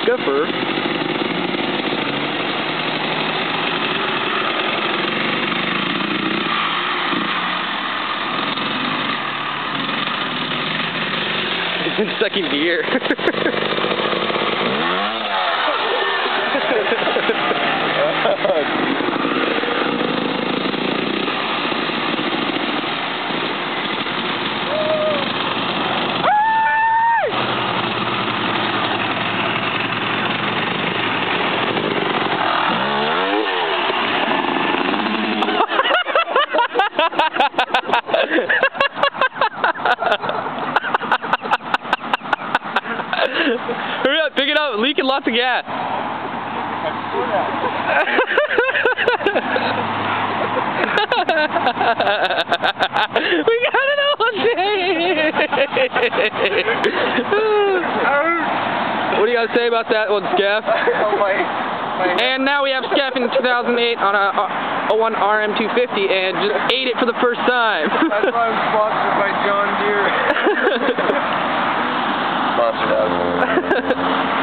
Scheffer. In second gear. Hurry up, pick it up, leaking lots of gas. We got it all day. What do you got to say about that one, Skeff? And now we have Skeff in 2008 on a 01 RM250 and just ate it for the first time. That's why I'm sponsored by John Deere. Sponsored out.